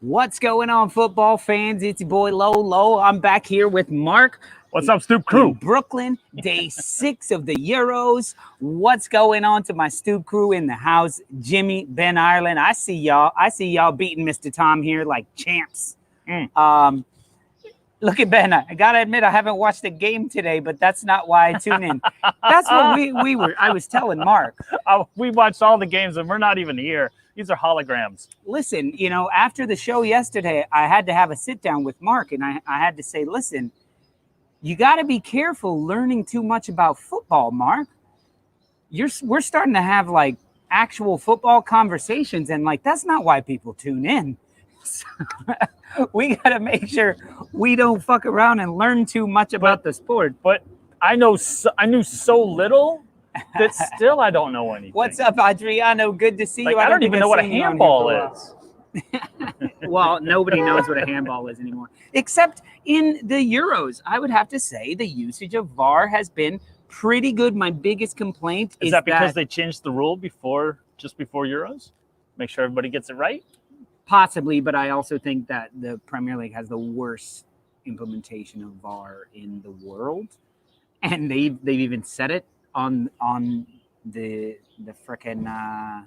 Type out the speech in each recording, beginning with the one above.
What's going on, football fans? It's your boy Lolo. I'm back here with Mark. What's up, Stoop crew? Brooklyn, day 6 of the Euros. What's going on to my Stoop crew in the house? Jimmy, Ben Ireland. I see y'all beating Mr. Tom here like champs. Look at Ben. I gotta admit, I haven't watched the game today, but that's not why I tune in. That's what we were. I was telling Mark. We watched all the games, and we're not even here. These are holograms. Listen, after the show yesterday, I had to have a sit down with Mark, and I had to say, listen, you got to be careful learning too much about football, Mark. We're starting to have like actual football conversations, and like that's not why people tune in. So, we got to make sure we don't fuck around and learn too much about the sport. But I knew so little that still I don't know anything. What's up, Adriano? Good to see you. I don't even know what a handball is. Well, nobody knows what a handball is anymore, except in the Euros. I would have to say the usage of VAR has been pretty good. My biggest complaint is that because they changed the rule just before Euros? Make sure everybody gets it right? Possibly, but I also think that the Premier League has the worst implementation of VAR in the world, and they've even said it on the frickin'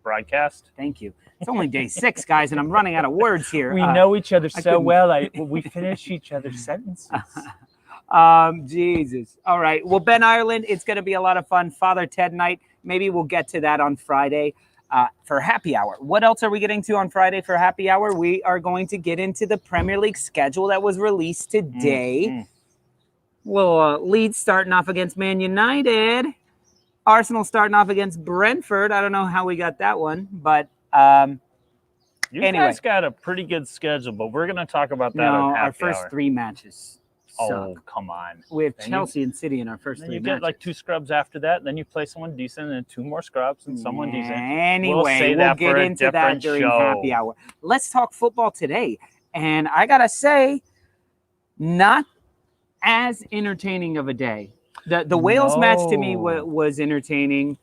broadcast. Thank you. It's only day 6, guys, and I'm running out of words here. We know each other so well. We finish each other's sentences. Jesus. All right. Well, Ben Ireland, it's going to be a lot of fun. Father Ted night. Maybe we'll get to that on Friday for happy hour. What else are we getting to on Friday for happy hour? We are going to get into the Premier League schedule that was released today. Well, Leeds starting off against Man United. Arsenal starting off against Brentford. I don't know how we got that one, but you guys got a pretty good schedule, but we're going to talk about that on happy our first hour. 3 matches suck. Oh, come on. We have Chelsea and City in our first 3 matches. You get like 2 scrubs after that, and then you play someone decent, and then 2 more scrubs and someone decent. Anyway, we'll get into that during happy hour. Let's talk football today. And I got to say, not as entertaining of a day. The Wales match to me was entertaining.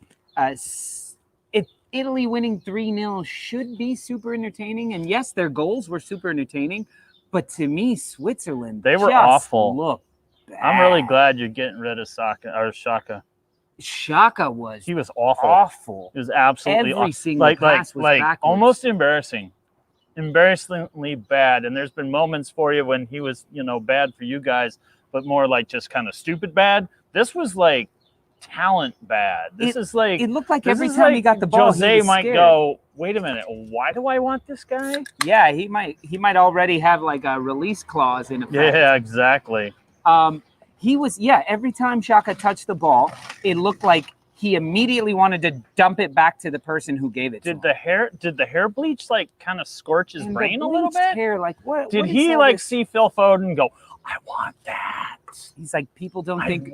Italy winning 3-0 should be super entertaining. And yes, their goals were super entertaining. But to me, Switzerland, they were awful. Looked bad. I'm really glad you're getting rid of Xhaka. Xhaka was. He was awful. Awful. It was absolutely every single pass was backwards. Almost embarrassing. Embarrassingly bad. And there's been moments for you when he was, bad for you guys, but more like just kind of stupid bad. This was like talent bad. This is like it looked like every time he got the ball, Jose he was might scared. go, wait a minute, why do I want this guy? Yeah, he might already have like a release clause in effect. Yeah, exactly. He was every time Xhaka touched the ball, it looked like he immediately wanted to dump it back to the person who gave it to him. Did the hair bleach like kind of scorch his brain a little bit? Hair, like what? Did he like see Phil Foden and go, I want that? He's like, people don't think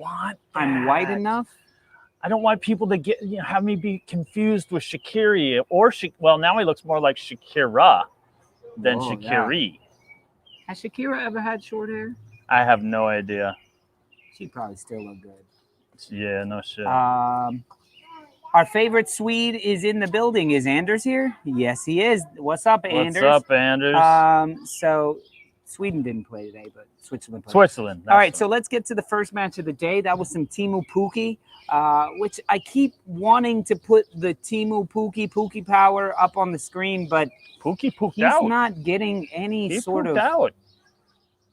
I'm white enough. I don't want people to get have me be confused with Shaqiri or well, now he looks more like Shakira than Shaqiri. Yeah. Has Shakira ever had short hair? I have no idea. She'd probably still look good. Yeah, no shit. Our favorite Swede is in the building. Is Anders here? Yes, he is. What's up, Anders? What's up, Anders? So Sweden didn't play today, but Switzerland played. Switzerland. All right, so let's get to the first match of the day. That was some Teemu Pukki, which I keep wanting to put the Teemu Pukki power up on the screen, but Pukki he's not getting any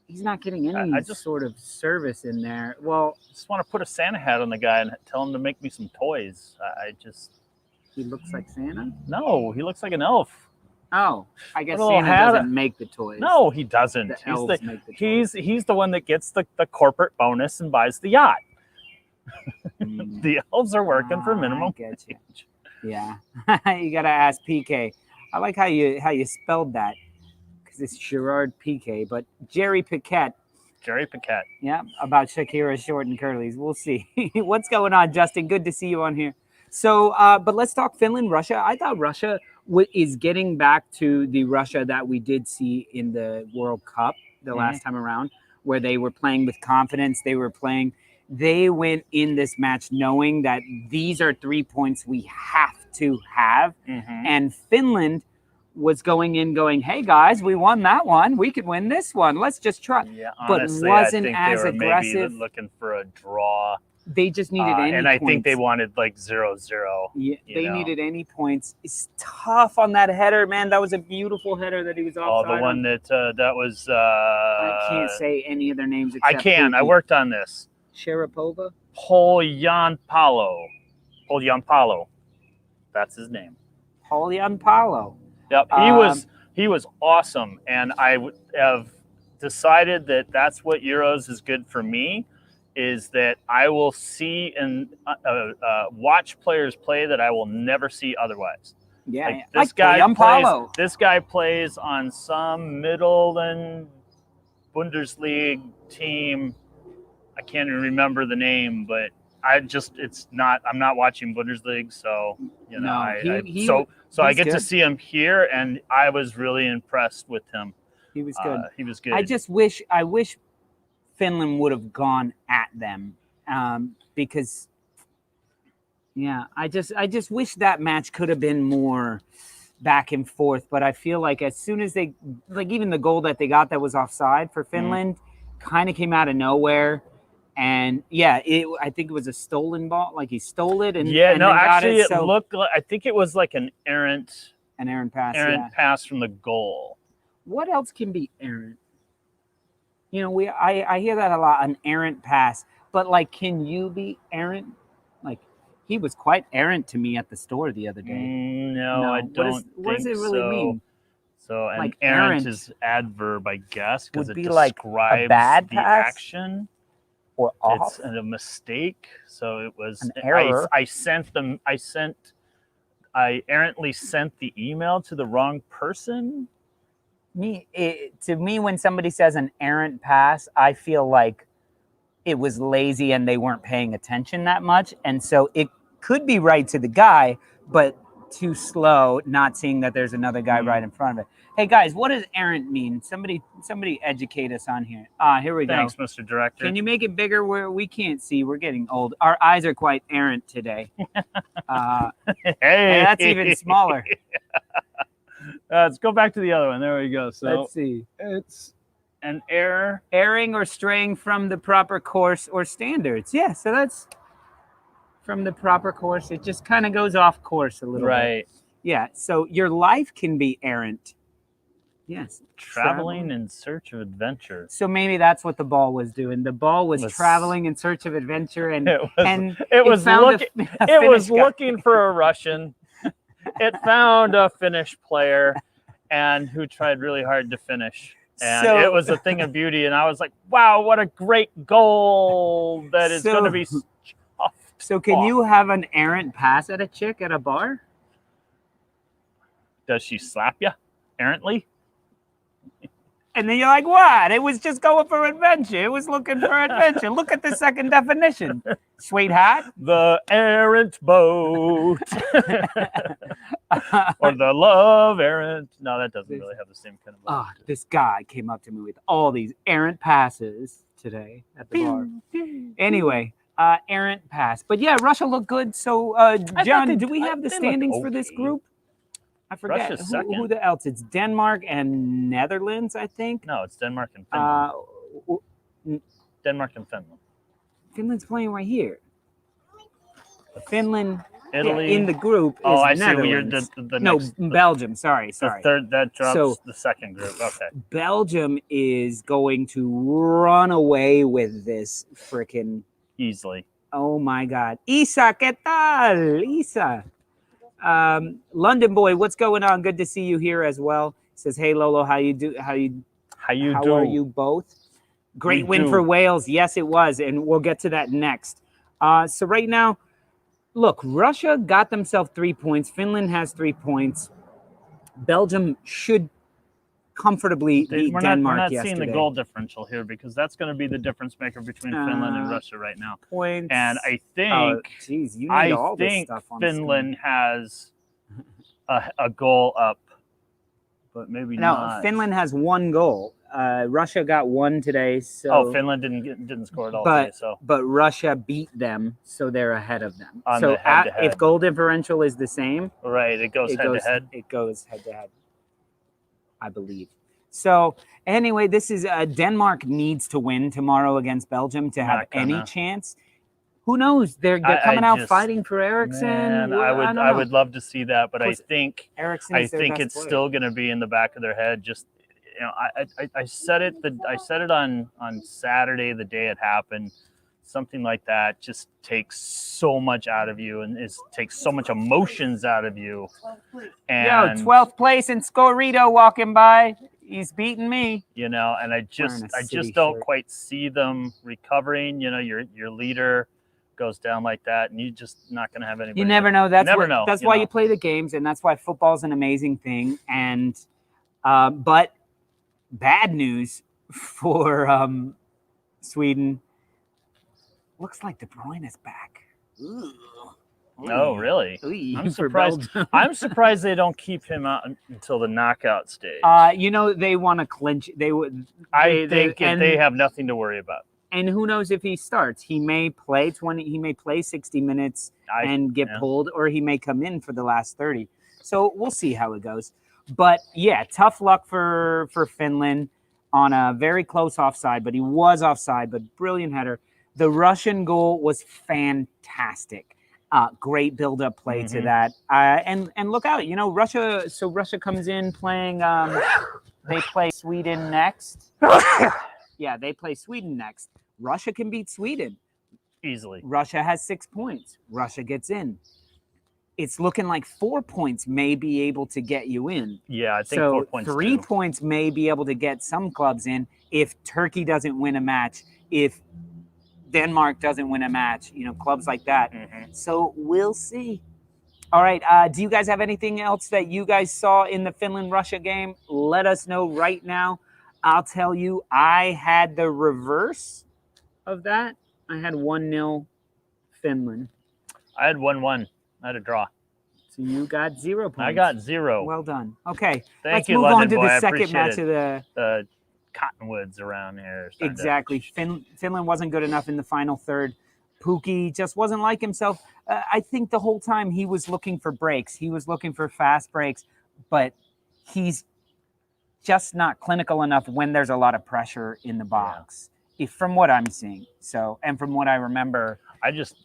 He's not getting any sort of service in there. Well, I just want to put a Santa hat on the guy and tell him to make me some toys. He looks like Santa? No, he looks like an elf. Oh, I guess Santa doesn't make the toys. No, he doesn't. He's the one that gets the corporate bonus and buys the yacht. The elves are working for minimum wage. Yeah, you gotta ask PK. I like how you spelled that because it's Gerard PK, but Jerry Piquet. Yeah, about Shakira short and curlies. We'll see. What's going on, Justin? Good to see you on here. So, but let's talk Finland, Russia. I thought Russia is getting back to the Russia that we did see in the World Cup the last time around, where they were playing with confidence. They went in this match knowing that these are 3 points we have to have. And Finland was going in going, hey guys, we won that one. We could win this one. Let's just try. Yeah, But honestly, wasn't I think as they were aggressive. maybe looking for a draw. They just needed any and I points. think they wanted like 0-0. Yeah, they needed any points. It's tough on that header, man. That was a beautiful header that he was offside Oh, the one on. that was. I can't say any of their names. I Except can. I worked on this. Sharapova. Polyanpalo. That's his name. Polyanpalo. Yep, he was awesome, and I have decided that that's what Euros is good for me. Is that I will see and watch players play that I will never see otherwise. Yeah, This guy plays on some Midland Bundesliga team. I can't even remember the name, but I'm not watching Bundesliga, so I get to see him here, and I was really impressed with him. He was good. He was good. I wish Finland would have gone at them because, I just wish that match could have been more back and forth. But I feel like as soon as they, like even the goal that they got that was offside for Finland, kind of came out of nowhere. And I think it was a stolen ball. Like he stole it and actually it looked like, I think it was like an errant pass from the goal. What else can be errant? You know, I hear that a lot, an errant pass. But, like, can you be errant? Like, he was quite errant to me at the store the other day. No, I don't What does it really mean? So, an like errant is adverb, I guess, because it be describes like a bad the pass? action. Or off? It's a mistake. So, it was an error. I errantly sent the email to the wrong person. To me, when somebody says an errant pass, I feel like it was lazy and they weren't paying attention that much. And so it could be right to the guy, but too slow, not seeing that there's another guy right in front of it. Hey, guys, what does errant mean? Somebody educate us on here. Here we go. Thanks, Mr. Director. Can you make it bigger where we can't see? We're getting old. Our eyes are quite errant today. Hey, that's even smaller. Let's go back to the other one. There we go. So let's see. It's an error. Erring or straying from the proper course or standards. Yeah, so that's from the proper course. It just kind of goes off course a little bit. Yeah, so your life can be errant. Yes. Traveling in search of adventure. So maybe that's what the ball was doing. The ball was traveling in search of adventure, and it was looking for a Russian. It found a Finnish player and who tried really hard to finish. And it was a thing of beauty. And I was like, wow, what a great goal that is going to be. So can you have an errant pass at a chick at a bar? Does she slap you errantly? And then you're like, what? It was just going for adventure. It was looking for adventure. Look at the second definition. Sweetheart. The errant boat. Or the love errant. No, that doesn't really have the same kind of vibe. This guy came up to me with all these errant passes today at the bar. Anyway, errant pass. But yeah, Russia looked good. So, John, do we have the standings for this group? I forget who else. It's Denmark and Netherlands, I think. No, it's Denmark and Finland. Denmark and Finland. Finland's playing right here. Finland, Italy in the group. Is I Netherlands. see. The next, Belgium. Sorry. The third that drops the second group. Okay. Belgium is going to run away with this freaking easily. Oh my God, Isa, ¿qué tal, Isa? London boy, what's going on? Good to see you here as well. Says, hey Lolo, how are you both? Great win for Wales. Yes, it was, and we'll get to that next. So right now, look, Russia got themselves 3 points. Finland has 3 points. Belgium should comfortably beat Denmark yesterday. We're not seeing the goal differential here because that's going to be the difference maker between Finland and Russia right now. Points. And I think, you need all this stuff on Finland has a goal up, but maybe not. No, Finland has 1 goal. Russia got 1 today. So Finland didn't score at all today. But Russia beat them, so they're ahead of them. So if goal differential is the same, right, it goes head to head. It goes head to head. I believe. So anyway, this is Denmark needs to win tomorrow against Belgium to have any chance. Who knows? They're coming out fighting for Eriksson. Man, I would love to see that, but I think it's still going to be in the back of their head. Just I said it on Saturday, the day it happened. Something like that just takes so much out of you and takes so much emotions out of you. And 12th place and Scorito walking by. He's beating me. And I just don't quite see them recovering. Your leader goes down like that, and you're just not going to have anybody. You never know. That's why you play the games, and that's why football's an amazing thing. And but bad news for Sweden. Looks like De Bruyne is back. Ooh. Oh, really? Ooh, I'm surprised. I'm surprised they don't keep him out until the knockout stage. They want to clinch. They would. They have nothing to worry about. And who knows if he starts? He may play 20. He may play 60 minutes and get pulled, or he may come in for the last 30. So we'll see how it goes. But yeah, tough luck for Finland on a very close offside. But he was offside. But brilliant header. The Russian goal was fantastic. Great build-up play to that. And look out, Russia. So Russia comes in playing. They play Sweden next. Yeah, they play Sweden next. Russia can beat Sweden easily. Russia has 6 points. Russia gets in. It's looking like 4 points may be able to get you in. Yeah, I think so 4 points. 3 points may be able to get some clubs in if Turkey doesn't win a match. If Denmark doesn't win a match, clubs like that. So we'll see. All right. Do you guys have anything else that you guys saw in the Finland-Russia game? Let us know right now. I'll tell you, I had the reverse of that. I had 1-0 Finland. I had 1-1. I had a draw. So you got 0 points. I got 0. Well done. Okay. Let's move London on to boy. the second match of the cottonwoods around here. Exactly. Finland wasn't good enough in the final third. Pukki just wasn't like himself. I think the whole time he was looking for breaks. He was looking for fast breaks, but he's just not clinical enough when there's a lot of pressure in the box. From what I'm seeing. And from what I remember,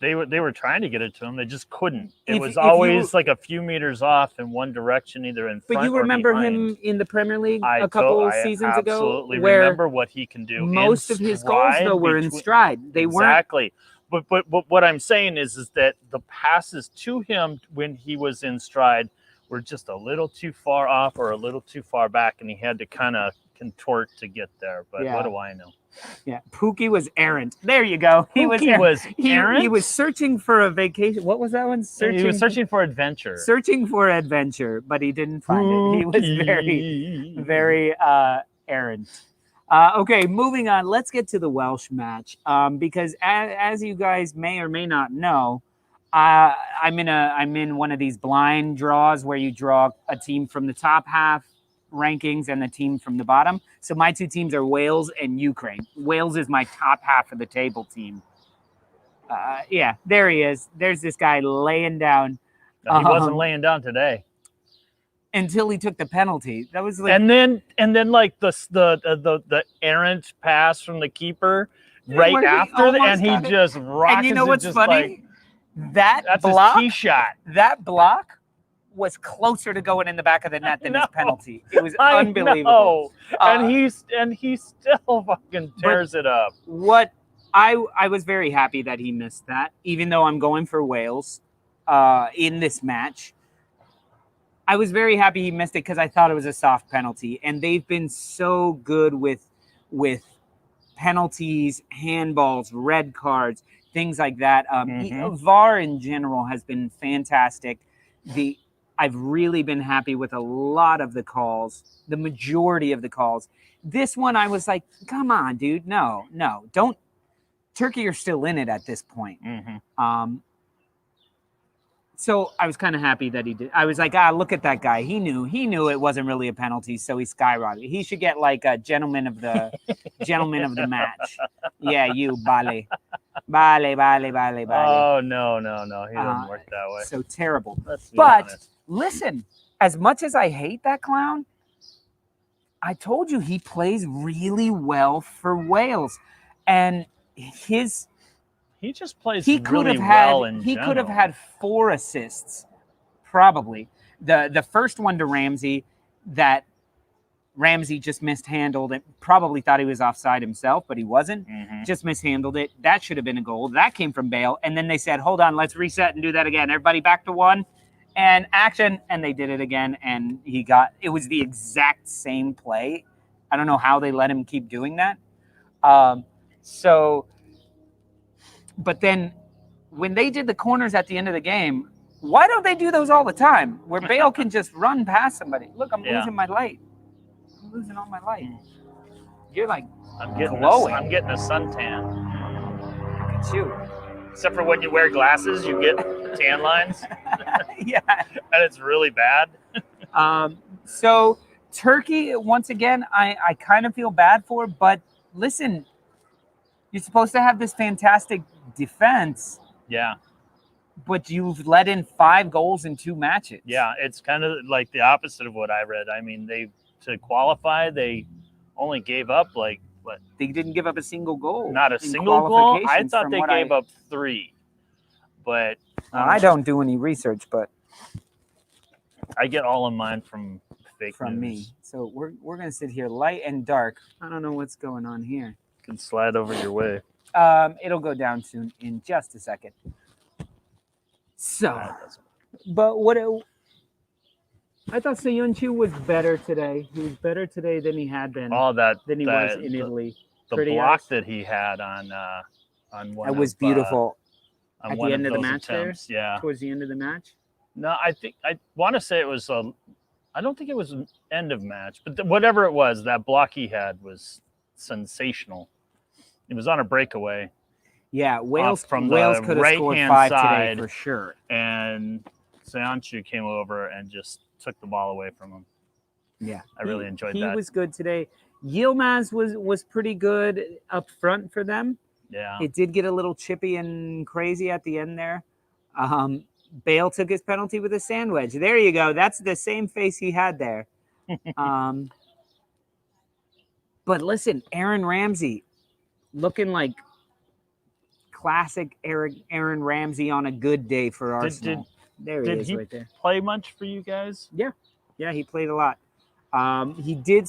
they were trying to get it to him. They just couldn't. It was always like a few meters off in one direction, either in front or behind. But you remember him in the Premier League a couple of seasons ago? I absolutely remember what he can do. Most of his goals, though, were in stride. They weren't. Exactly. But what I'm saying is that the passes to him when he was in stride were just a little too far off or a little too far back, and he had to kind of contort to get there. But what do I know? Yeah, Pukki was errant. There you go. He was errant. He was searching for a vacation. What was that one? He was searching for adventure. Searching for adventure, but he didn't find it. He was very, very errant. Okay, moving on. Let's get to the Welsh match because as you guys may or may not know, I'm in one of these blind draws where you draw a team from the top half rankings and the team from the bottom. So my two teams are Wales and Ukraine. Wales is my top half of the table team. Yeah, there he is. There's this guy laying down. He wasn't laying down today until he took the penalty. That was like, and then like the errant pass from the keeper right after, and he just rockets. And you know what's funny? Like, that's block, his key shot. That block was closer to going in the back of the net than his penalty. It was unbelievable. And he still fucking tears it up. What I was very happy that he missed that, even though I'm going for Wales in this match. I was very happy he missed it because I thought it was a soft penalty, and they've been so good with penalties, handballs, red cards, things like that. VAR in general has been fantastic. I've really been happy with a lot of the calls, the majority of the calls. This one, I was like, come on, dude. No, don't. Turkey are still in it at this point. So I was kind of happy that he did. I was like, look at that guy. He knew it wasn't really a penalty, so he skyrocketed. He should get like a gentleman of the match. Yeah, you, Bale. Oh, no. He doesn't work that way. So terrible. But listen, as much as I hate that clown, I told you he plays really well for Wales, and he just plays he could really have had well in he could have general. had 4 assists, probably. The first one to Ramsey that Ramsey just mishandled it. Probably thought he was offside himself, but he wasn't. Just mishandled it. That should have been a goal. That came from Bale, and then they said, "Hold on, let's reset and do that again. Everybody back to 1." And action, and they did it again, and it was the exact same play. I don't know how they let him keep doing that. But then when they did the corners at the end of the game, why don't they do those all the time? Where Bale can just run past somebody. Look, I'm losing my light. I'm losing all my light. You're like glowing. I'm getting a suntan. Look at you. Except for when you wear glasses, you get tan lines. Yeah. And it's really bad. So Turkey, once again, I kind of feel bad for, but listen, you're supposed to have this fantastic defense. Yeah. But you've let in 5 goals in 2 matches. Yeah, it's kind of like the opposite of what I read. I mean, to qualify, they only gave up like what? They didn't give up a single goal. Not a single goal? I thought they gave up 3. But I don't do any research, but I get all of mine from fake from news. me. So we're gonna sit here light and dark. I don't know what's going on here. You can slide over your way. It'll go down soon in just a second. So, but I thought Soyuncu was better today. He was better today than he had been. Than he was in Italy. The block that he had on one. That was beautiful. On at one the end of the match attempts, there. Yeah. Towards the end of the match. No, I want to say it was I don't think it was an end of match, but whatever it was, that block he had was sensational. It was on a breakaway. Yeah, Wales could have scored right-hand 5 side, today for sure. And Soyuncu came over and just took the ball away from him. Yeah, I really enjoyed that. He was good today. Yilmaz was pretty good up front for them. Yeah. It did get a little chippy and crazy at the end there. Bale took his penalty with a sand wedge. There you go. That's the same face he had there. But listen, Aaron Ramsey looking like classic Aaron Ramsey on a good day for Arsenal. There he is right there. Play much for you guys? Yeah, he played a lot. He did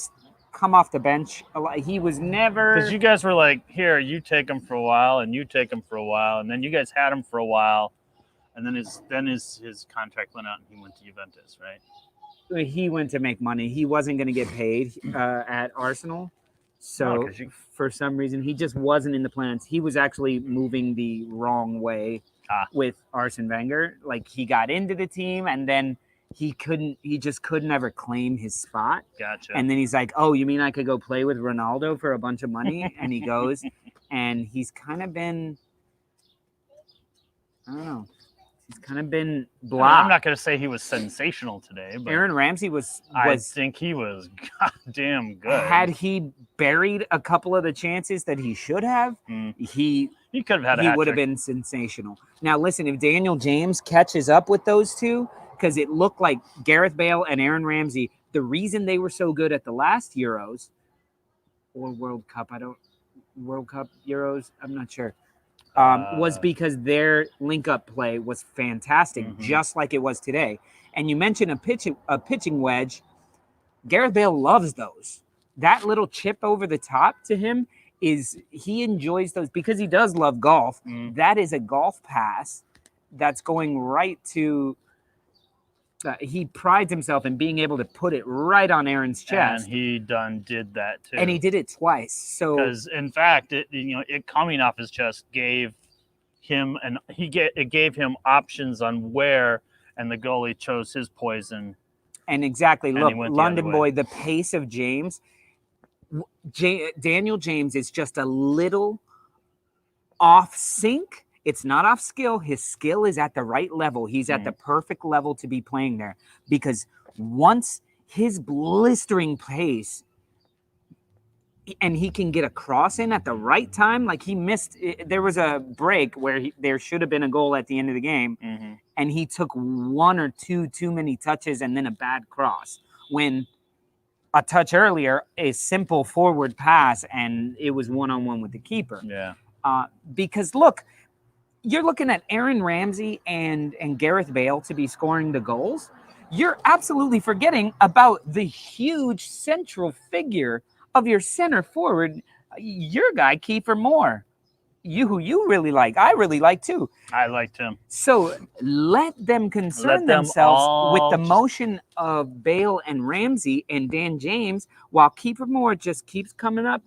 come off the bench a lot. He was never, because you guys were like, here, you take him for a while, and you take him for a while, and then you guys had him for a while, and then his contract went out, and he went to Juventus, right? He went to make money. He wasn't going to get paid at Arsenal. So for some reason, he just wasn't in the plans. He was actually moving the wrong way with Arsene Wenger. Like, he got into the team, and then he just couldn't ever claim his spot. Gotcha. And then he's like, oh, you mean I could go play with Ronaldo for a bunch of money? And he goes, and he's kind of been, I don't know. He's kind of been blah. I'm not going to say he was sensational today, but Aaron Ramsey was I think he was goddamn good. Had he buried a couple of the chances that he should have, he could have had he would have been sensational. Now, listen, if Daniel James catches up with those two, because it looked like Gareth Bale and Aaron Ramsey, the reason they were so good at the last Euros or World Cup, Euros, I'm not sure. Was because their link-up play was fantastic, just like it was today. And you mentioned a pitching wedge. Gareth Bale loves those. That little chip over the top to him he enjoys those because he does love golf. That is a golf pass that's going right to. He prides himself in being able to put it right on Aaron's chest. And he did that too. And he did it twice. So because in fact, it coming off his chest gave him it gave him options on where, and the goalie chose his poison. And exactly, look, London boy, the pace of James. Daniel James is just a little off sync. It's not off skill. His skill is at the right level. He's at the perfect level to be playing there, because once his blistering pace and he can get a cross in at the right time, like he missed. There was a break where there should have been a goal at the end of the game, and he took one or two too many touches and then a bad cross. When a touch earlier, a simple forward pass, and it was one-on-one with the keeper. Yeah. Because look, you're looking at Aaron Ramsey and Gareth Bale to be scoring the goals. You're absolutely forgetting about the huge central figure of your center forward, your guy, Kiefer Moore. Who you really like. I really like too. I liked him. So let them concern them themselves all with the just- motion of Bale and Ramsey and Dan James, while Kiefer Moore just keeps coming up,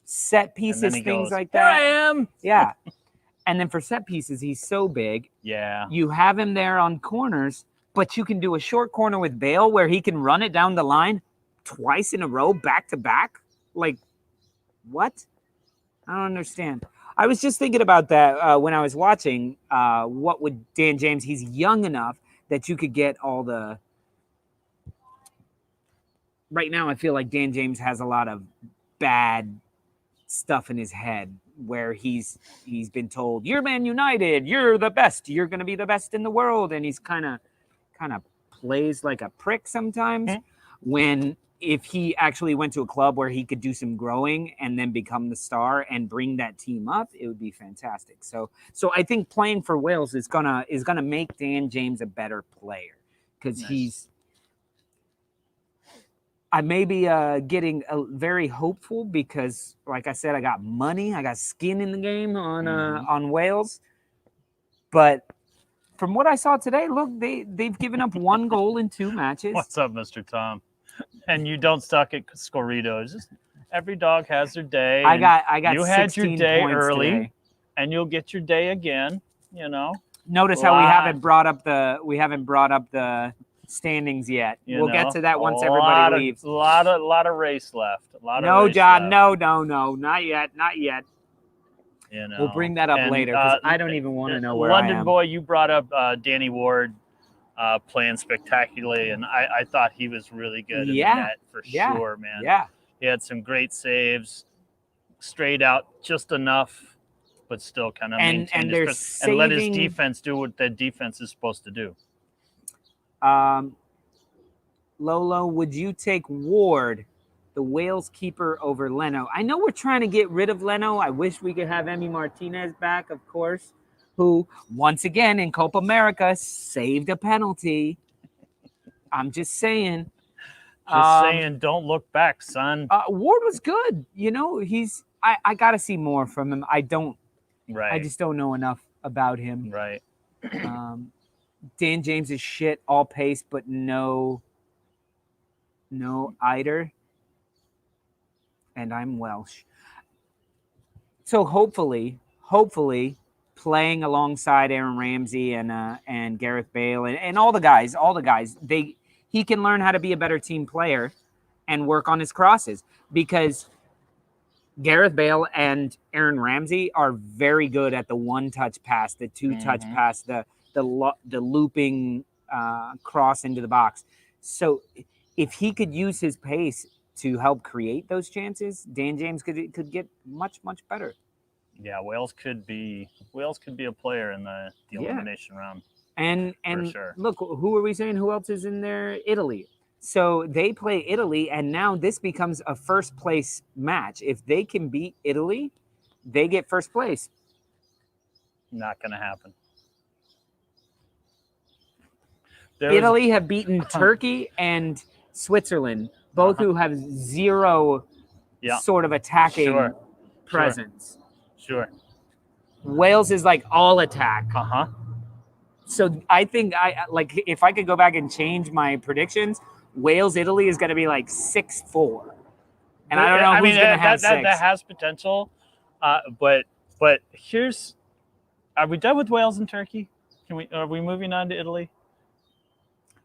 set pieces, And then he things goes, like "Here that. I am." Yeah. And then for set pieces, he's so big. Yeah. You have him there on corners, but you can do a short corner with Bale where he can run it down the line twice in a row, back to back. Like, what? I don't understand. I was just thinking about that when I was watching. What would Dan James? He's young enough that you could get all the. Right now, I feel like Dan James has a lot of bad stuff in his head where he's been told, "You're Man United. You're the best. You're going to be the best in the world," and he's kind of plays like a prick sometimes. When if he actually went to a club where he could do some growing and then become the star and bring that team up, it would be fantastic. So I think playing for Wales is gonna make Dan James a better player because Nice. I may be getting very hopeful because, like I said, I got money, I got skin in the game on Wales. But from what I saw today, look, they've given up 1 goal in 2 matches. What's up, Mr. Tom? And you don't suck at Scorritos. Just every dog has their day. I got you had your 16 day points early, today. and you'll get your day again. You know. Notice how we haven't brought up the standings yet. We'll get to that once everybody leaves. A lot of race left. No, John, no, not yet. You know, we'll bring that up later because I don't even want to know where London I am. boy, you brought up Danny Ward playing spectacularly, and I thought he was really good in the net for sure, man. Yeah, he had some great saves, straight out just enough, but still kind of maintained his press and let his defense do what that defense is supposed to do. Lolo, would you take Ward, the Wales keeper, over Leno? I know we're trying to get rid of Leno. I wish we could have Emi Martinez back, of course, who, once again, in Copa America, saved a penalty. I'm just saying. Don't look back, son. Ward was good. You know, I got to see more from him. I just don't know enough about him. Right. Dan James is shit, all pace, but no Eider. And I'm Welsh. So hopefully, playing alongside Aaron Ramsey and Gareth Bale and all the guys, he can learn how to be a better team player and work on his crosses because Gareth Bale and Aaron Ramsey are very good at the 1-touch pass, the 2-touch pass, the looping cross into the box. So if he could use his pace to help create those chances, Dan James could get much better. Yeah, Wales could be a player in the elimination round. And sure. Look, who are we saying? Who else is in there? Italy. So they play Italy, and now this becomes a first place match. If they can beat Italy, they get first place. Not going to happen. Italy have beaten Turkey and Switzerland, both who have zero sort of attacking presence. Sure. Wales is like all attack. So I think if I could go back and change my predictions, Wales Italy is going to be like 6-4, and I don't know who's going to have 6. That has potential, but here's: are we done with Wales and Turkey? Are we moving on to Italy?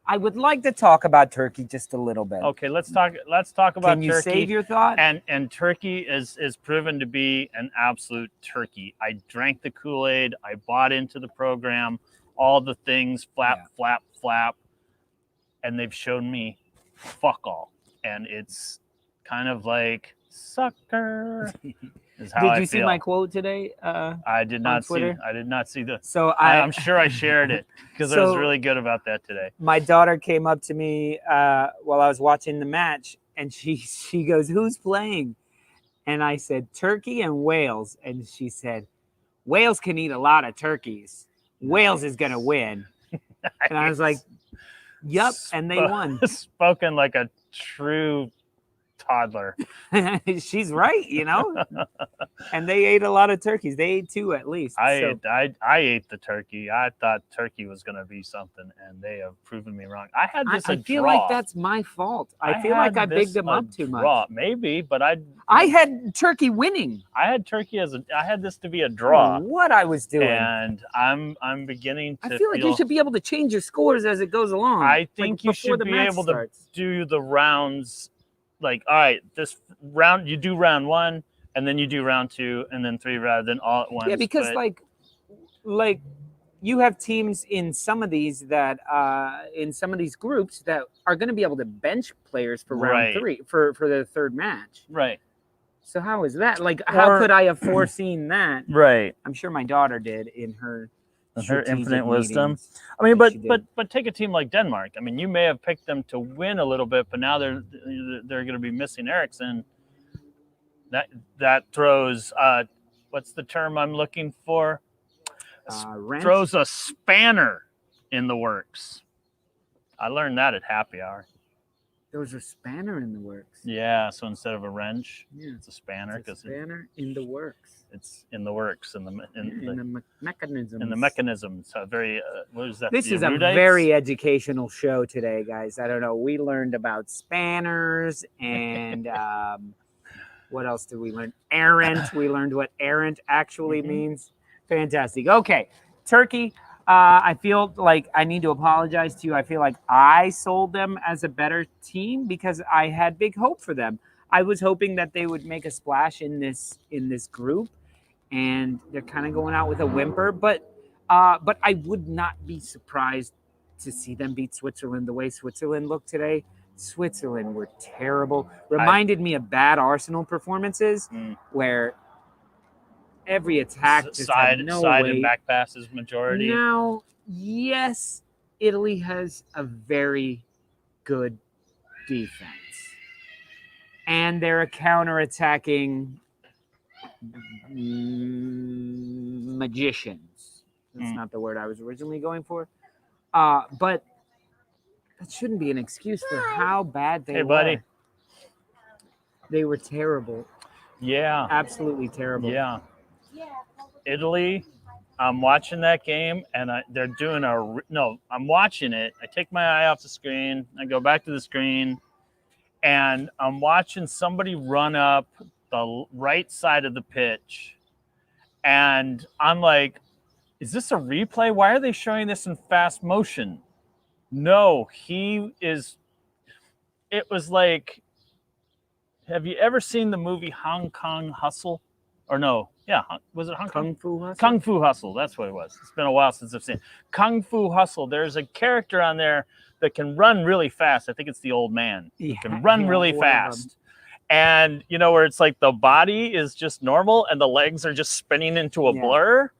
I would like to talk about Turkey just a little bit. Okay, let's talk about Turkey. Can you save your thought? And Turkey is proven to be an absolute turkey. I drank the Kool-Aid. I bought into the program. All the things, flap, and they've shown me fuck all. And it's kind of like, sucker. Is how Did I you see feel. my quote today? I did not see. Twitter? I did not see the. So I'm sure I shared it because I was So- really good about that today. my daughter came up to me while I was watching the match, and she goes, "Who's playing?" And I said, "Turkey and Wales." And she said, "Wales can eat a lot of turkeys. Wales is gonna win." And I was like, "Yep," and they won. Spoken like a true toddler. She's right, you know. And they ate a lot of turkeys. They ate 2 at least. I ate the turkey. I thought turkey was going to be something, and they have proven me wrong. I had this I a feel draw. like that's my fault. I feel like I had bigged this them a up too draw. much. Maybe, but I had turkey winning. I had turkey I had this to be a draw. What I was doing. And I'm beginning to I feel like you should be able to change your scores as it goes along. I think like you before should the be match able starts. to do the rounds. Like, all right, this round you do round 1, and then you do round 2, and then 3 rather than all at once. Yeah, because like you have teams in some of these that in some of these groups that are going to be able to bench players for round Right. 3 for the third match. Right. So how is that? Like, how could I have foreseen that? Right. I'm sure my daughter did in her infinite wisdom. meetings. I mean, that she but take a team like Denmark. I mean, you may have picked them to win a little bit, but now they're going to be missing Eriksson. That throws what's the term I'm looking for? Wrench? Throws a spanner in the works. I learned that at happy hour. There was a spanner in the works. Yeah, so instead of a wrench, Yeah. it's a spanner It's a because spanner in the works. it's in the works in the Mechanism. in the mechanisms. Very what is that? This the is a erudites? very educational show today, guys. I don't know. We learned about spanners and what else did we learn? Errant. We learned what errant actually means. Fantastic. Okay, Turkey. I feel like I need to apologize to you. I feel like I sold them as a better team because I had big hope for them. I was hoping that they would make a splash in this group, and they're kind of going out with a whimper. But I would not be surprised to see them beat Switzerland the way Switzerland looked today. Switzerland were terrible. Reminded me of bad Arsenal performances where every attack just had no side weight. and back passes majority. Now, yes, Italy has a very good defense. And they're a counterattacking magicians. That's not the word I was originally going for. But that shouldn't be an excuse for how bad they were. Hey, buddy. They were terrible. Yeah. Absolutely terrible. Yeah. Italy, I'm watching that game, and they're doing I'm watching it. I take my eye off the screen. I go back to the screen, and I'm watching somebody run up the right side of the pitch. And I'm like, is this a replay? Why are they showing this in fast motion? No, it was like, have you ever seen the movie Hong Kong Hustle? Or no, yeah, was it Hong Kong? Kung Fu Hustle? Kung Fu Hustle, that's what it was. It's been a while since I've seen it. Kung Fu Hustle. There's a character on there that can run really fast. I think it's the old man. Yeah, Can run really fast. And, where it's like the body is just normal and the legs are just spinning into a blur.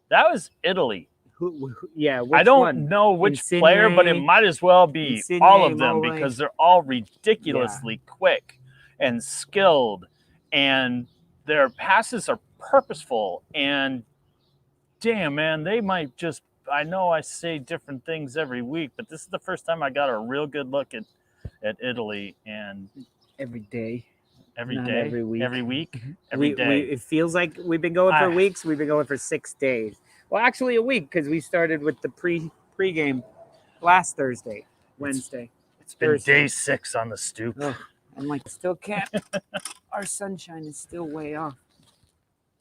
That was Italy. I don't know which player, but it might as well be all of them because they're all ridiculously quick and skilled, and their passes are purposeful. And damn, man, they might just, I know I say different things every week, but this is the first time I got a real good look at Italy. And every day. Every Not day, every week. every day. It feels like we've been going for weeks. We've been going for 6 days. Well, actually a week, because we started with the pregame last Wednesday. It's been day 6 on the stoop. Oh, I'm like, still can't. Our sunshine is still way off.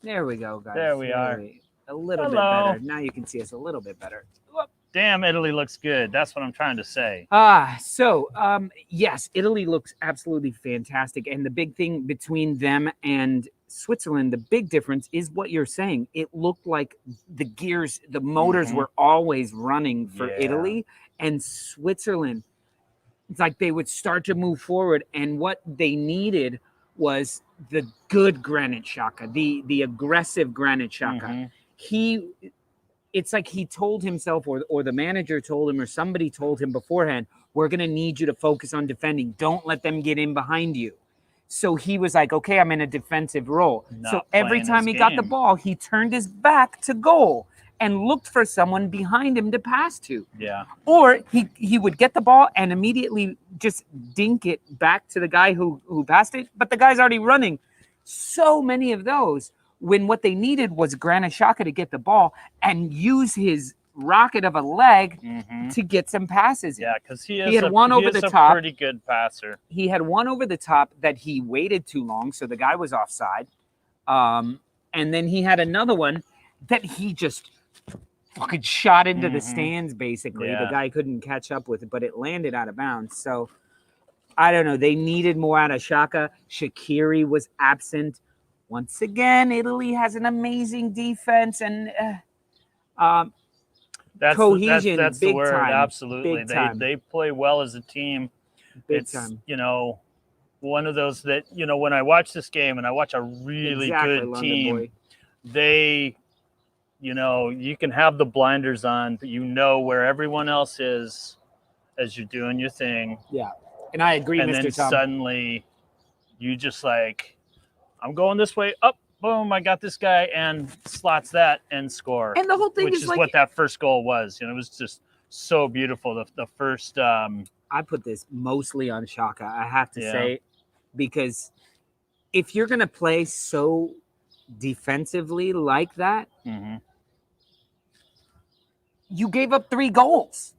There we go, guys. There we are. A little bit better. Now you can see us a little bit better. Damn, Italy looks good. That's what I'm trying to say. Yes, Italy looks absolutely fantastic. And the big thing between them and Switzerland, the big difference is what you're saying. It looked like the motors were always running for Italy, and Switzerland, it's like they would start to move forward. And what they needed was the good Granit Xhaka, the aggressive Granit Xhaka. It's like he told himself, or the manager told him, or somebody told him beforehand, we're going to need you to focus on defending. Don't let them get in behind you. So he was like, okay, I'm in a defensive role. So every time he got the ball, he turned his back to goal and looked for someone behind him to pass to. Yeah. Or he would get the ball and immediately just dink it back to the guy who passed it, but the guy's already running. So many of those, when what they needed was Granit Xhaka to get the ball and use his rocket of a leg to get some passes in. Yeah, because he had one over the top. Pretty good passer. He had one over the top that he waited too long, so the guy was offside. And then he had another one that he just fucking shot into the stands, basically. Yeah. The guy couldn't catch up with it, but it landed out of bounds. So, I don't know. They needed more out of Xhaka. Shaqiri was absent. Once again, Italy has an amazing defense and cohesion. That's big the word. time. Absolutely. Big time. They play well as a team. Big time. One of those that, when I watch this game and I watch a really good London team, boy. they, you can have the blinders on, but where everyone else is as you're doing your thing. Yeah. And I agree, and Mr. then Tom. Suddenly you just like, I'm going this way, up, boom, I got this guy, and slots that and score. And the whole thing which is is like what that first goal was. It was just so beautiful. The first I put this mostly on Xhaka, I have to say, because if you're going to play so defensively like that, you gave up 3 goals.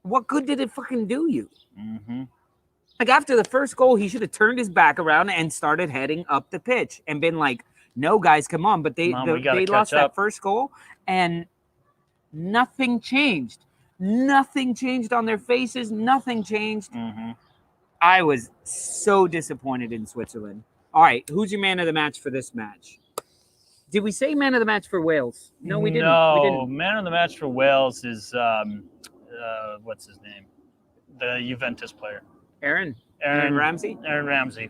What good did it fucking do you? Like, after the first goal, he should have turned his back around and started heading up the pitch and been like, no, guys, come on. But they lost that first goal, and nothing changed. Nothing changed on their faces. Nothing changed. I was so disappointed in Switzerland. All right, who's your man of the match for this match? Did we say man of the match for Wales? No, we didn't. No, man of the match for Wales is, what's his name? The Juventus player. Aaron Ramsey? Aaron Ramsey.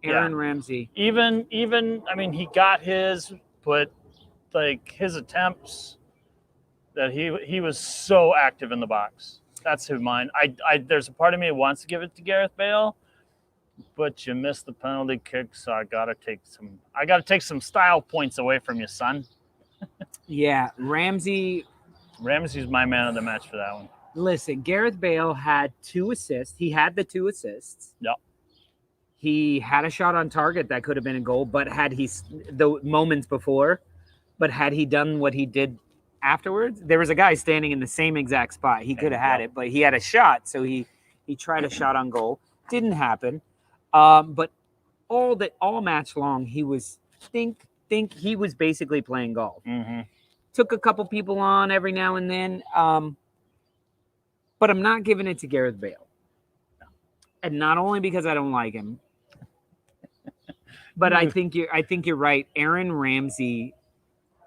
Aaron Ramsey. Even, I mean, he got his, but like his attempts, that he was so active in the box. That's who mine. There's a part of me that wants to give it to Gareth Bale, but you missed the penalty kick, so I gotta take some style points away from you, son. Yeah, Ramsey's my man of the match for that one. Listen, Gareth Bale had 2 assists. He had the 2 assists. Yep. He had a shot on target that could have been a goal, but had he the moments before, but had he done what he did afterwards, there was a guy standing in the same exact spot. He could have had it, but he had a shot, so he tried a shot on goal. Didn't happen. But all match long, he was think he was basically playing golf. Took a couple people on every now and then. But I'm not giving it to Gareth Bale. And not only because I don't like him, but I think you're right. Aaron Ramsey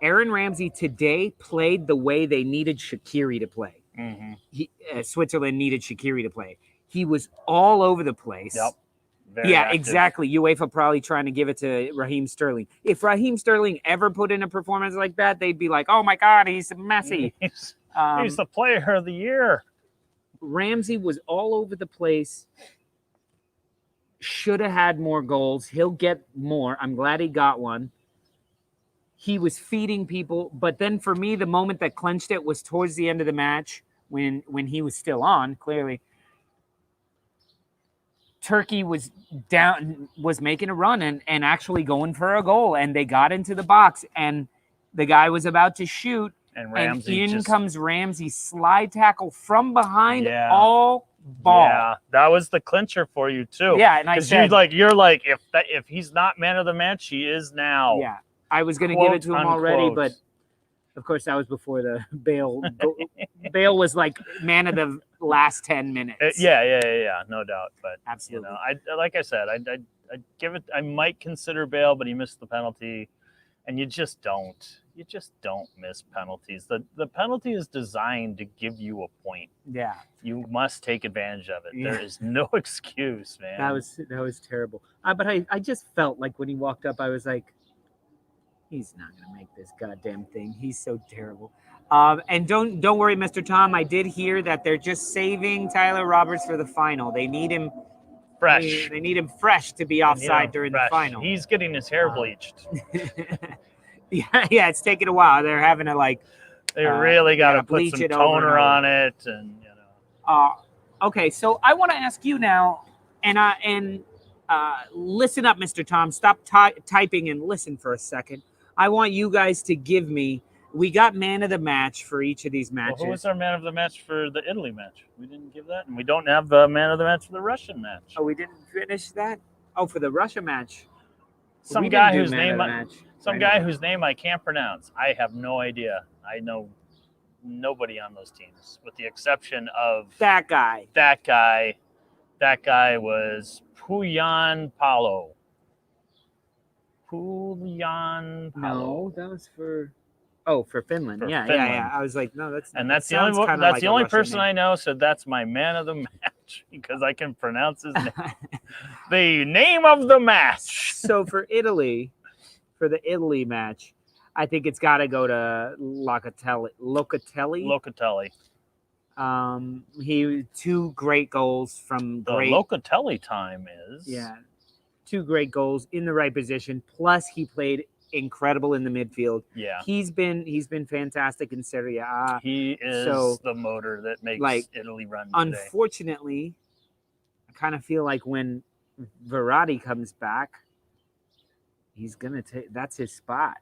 today played the way they needed Shaqiri to play. Switzerland needed Shaqiri to play. He was all over the place. Yep. Very active. Exactly. UEFA probably trying to give it to Raheem Sterling. If Raheem Sterling ever put in a performance like that, they'd be like, oh my God, he's Messi. He's the player of the year. Ramsey was all over the place. Should have had more goals. He'll get more. I'm glad he got one. He was feeding people. But then for me, the moment that clinched it was towards the end of the match when he was still on, clearly. Turkey was making a run and actually going for a goal. And they got into the box. And the guy was about to shoot. And in comes Ramsey, slide tackle from behind, all ball. Yeah, that was the clincher for you too. Yeah, and I said, you're like, if he's not man of the match, he is now. Yeah, I was going to give it to him already, but of course that was before the Bale. Bale was like man of the last 10 minutes. Yeah, no doubt. But absolutely, like I said, I give it. I might consider Bale, but he missed the penalty, and you just don't. you just don't miss penalties. The penalty is designed to give you a point. Yeah. You must take advantage of it. Yeah. There is no excuse, man. That was terrible. But I just felt like when he walked up, I was like, he's not gonna make this goddamn thing. He's so terrible. And don't worry, Mr. Tom. I did hear that they're just saving Tyler Roberts for the final. They need him fresh. They need him fresh to be offside during the final. He's getting his hair bleached. yeah, it's taking a while. They're having to like. They really got to put some toner on it, and you know. Okay, so I want to ask you now, and listen up, Mr. Tom. Stop typing and listen for a second. I want you guys to give me. We got man of the match for each of these matches. Well, who was our man of the match for the Italy match? We didn't give that, and we don't have the man of the match for the Russian match. Oh, we didn't finish that. Oh, for the Russia match. Some guy whose name I can't pronounce. I have no idea. I know nobody on those teams, with the exception of that guy. That guy was Puyan Palo. No, that was for. Oh, for Finland. Yeah. I was like, no, that's the only person name. I know. So that's my man of the match because I can pronounce his name. The name of the match. So for Italy, for the Italy match, I think it's got to go to Locatelli. He 2 great goals from the Locatelli time is 2 great goals in the right position. Plus, he played incredible in the midfield. Yeah, he's been fantastic in Serie A. He is the motor that makes Italy run today. Unfortunately, I kind of feel like when Verratti comes back, he's gonna take that's his spot,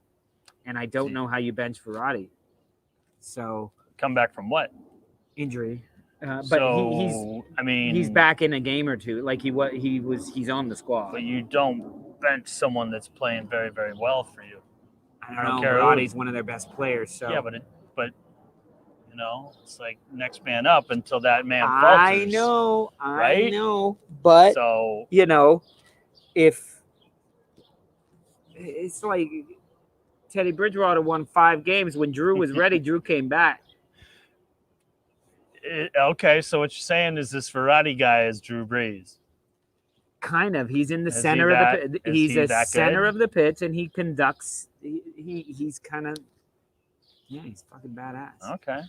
and I don't know how you bench Verratti. So come back from what? Injury. But he's back in a game or two. Like he's on the squad. But you don't bench someone that's playing very, very well for you. I don't know. Verratti's one of their best players. So yeah, but you know, it's like next man up until that man falters. I know. But so you know, if it's like Teddy Bridgewater won 5 games when Drew was ready, Drew came back. Okay, so what you're saying is this Verratti guy is Drew Brees. Kind of. He's in the center of the pitch. He's a center of the pitch, and he conducts. He's kind of. Yeah, he's fucking badass. Okay.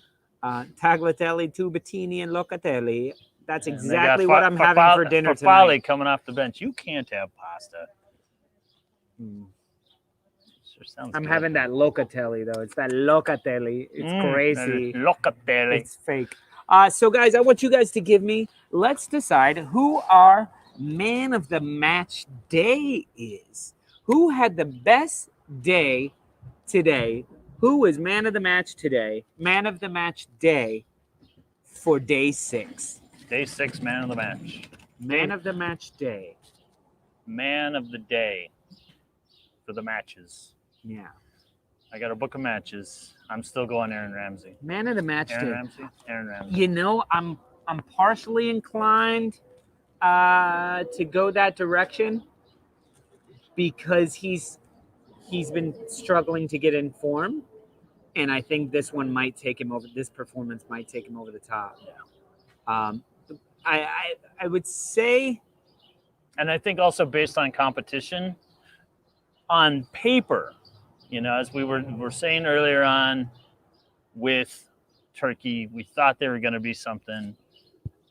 Tagliatelle, Tubatini, and Locatelli. That's exactly what I'm having for dinner tonight. Coming off the bench. You can't have pasta. Sure sounds I'm good. having that Locatelli, though. It's that Locatelli. It's crazy. Locatelli. It's fake. So, guys, I want you guys to give me. Let's decide who our man of the match day is. Who had the best day today? Who was man of the match today? Man of the match day for day 6. Day 6, man of the match. Man of the match day. Man of the day for the matches. Yeah. I got a book of matches. I'm still going Aaron Ramsey. Man of the match day. Aaron Ramsey. You know, I'm partially inclined to go that direction because he's been struggling to get in form, and I think this one might take him over. This performance might take him over the top. Yeah. I would say, and I think also based on competition, on paper, you know, as we were saying earlier on with Turkey, we thought they were going to be something,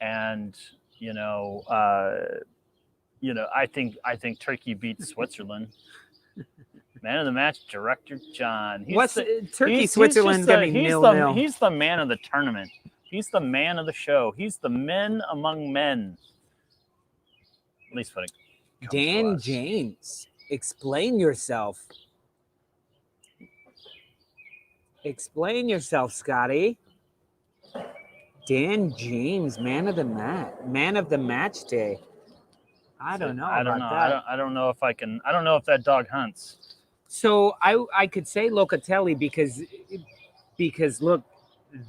and I think Turkey beat Switzerland. Man of the match, Director John. Switzerland's going to be 0-0. He's the man of the tournament. He's the man of the show. He's the men among men. At least when it comes Dan to us. James, explain yourself. Explain yourself, Scotty. Dan James, man of the match day. I don't know. I don't know if I can. I don't know if that dog hunts. So I could say Locatelli because look,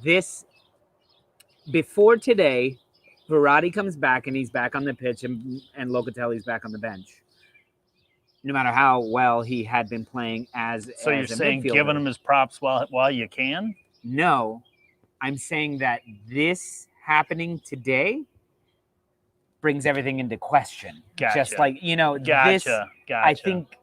this before today, Verratti comes back and he's back on the pitch and Locatelli's back on the bench. no matter how well he had been playing as So you're a saying midfielder. giving him his props while you can? No, I'm saying that this happening today brings everything into question. Gotcha. Just like, you know, this, Gotcha. I think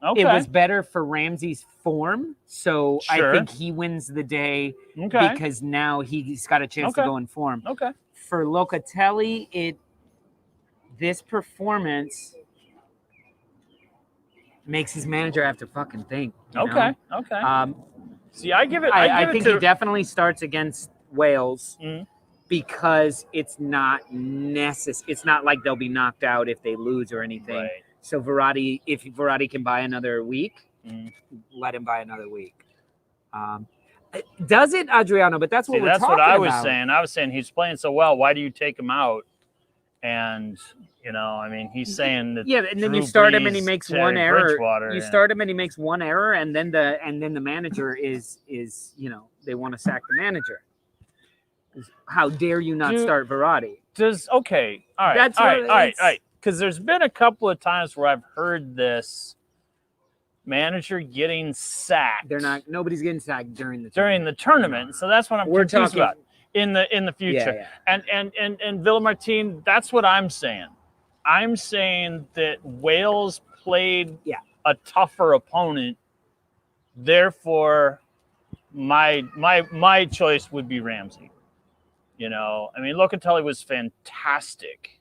Okay. it was better for Ramsey's form. So Sure. I think he wins the day Okay. because now he's got a chance to Okay. go in form. Okay. For Locatelli, this performance makes his manager have to fucking think. You Okay. know? Okay. See, I give it. I give think it to, he definitely starts against Wales Mhm. because it's not necessary. It's not like they'll be knocked out if they lose or anything. Right. So Verratti, if Verratti can buy another week, Mhm. let him buy another week. Does it, Adriano? But that's what See, we're that's talking what I was about. saying. I was saying he's playing so well. Why do you take him out? And you know, I mean, he's saying that. Yeah, and then you Drew start him and he Brees, makes Teddy one error. Bridgewater, You and- start him and he makes one error, and then the manager is you know, they want to sack the manager. How dare you not start Verratti? Okay, all right, That's all right, what all right, it's- all right. Because there's been a couple of times where I've heard this manager getting sacked. Nobody's getting sacked during the tournament. So that's what I'm We're confused talking about in the future. Yeah. And Villamartin, that's what I'm saying. I'm saying that Wales played a tougher opponent. Therefore, my choice would be Ramsey. You know, I mean, Locatelli was fantastic,